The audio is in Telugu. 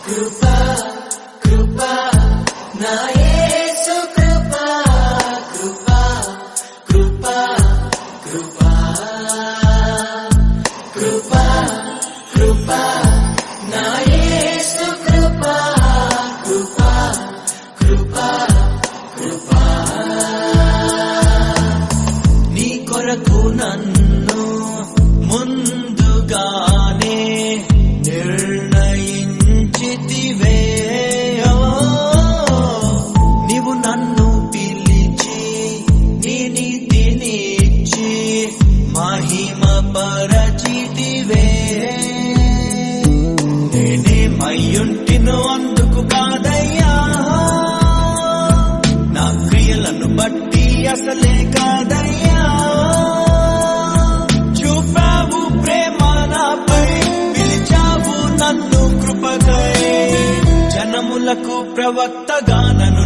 కృపా కృపా నా యేసు కృపా కృపా కృపా కృపా కృపా కృపా నా యేసు కృపా కృపా కృపా కృపా నీ కొరకు నన్ను ముందుగానే నిర్ణయించితివే నీవు నన్ను పిలిచి నీ నీతినిచ్చి మహిమ పరచితివే నేనేమయ్యుంటినో అందుకు కాదయ్యా నా క్రియలను బట్టి అసలే కాదయ్యా చూపావు ప్రేమ నాపై పిలిచావు నన్ను కృపకై జనములకు ప్రవక్తగా నన్ను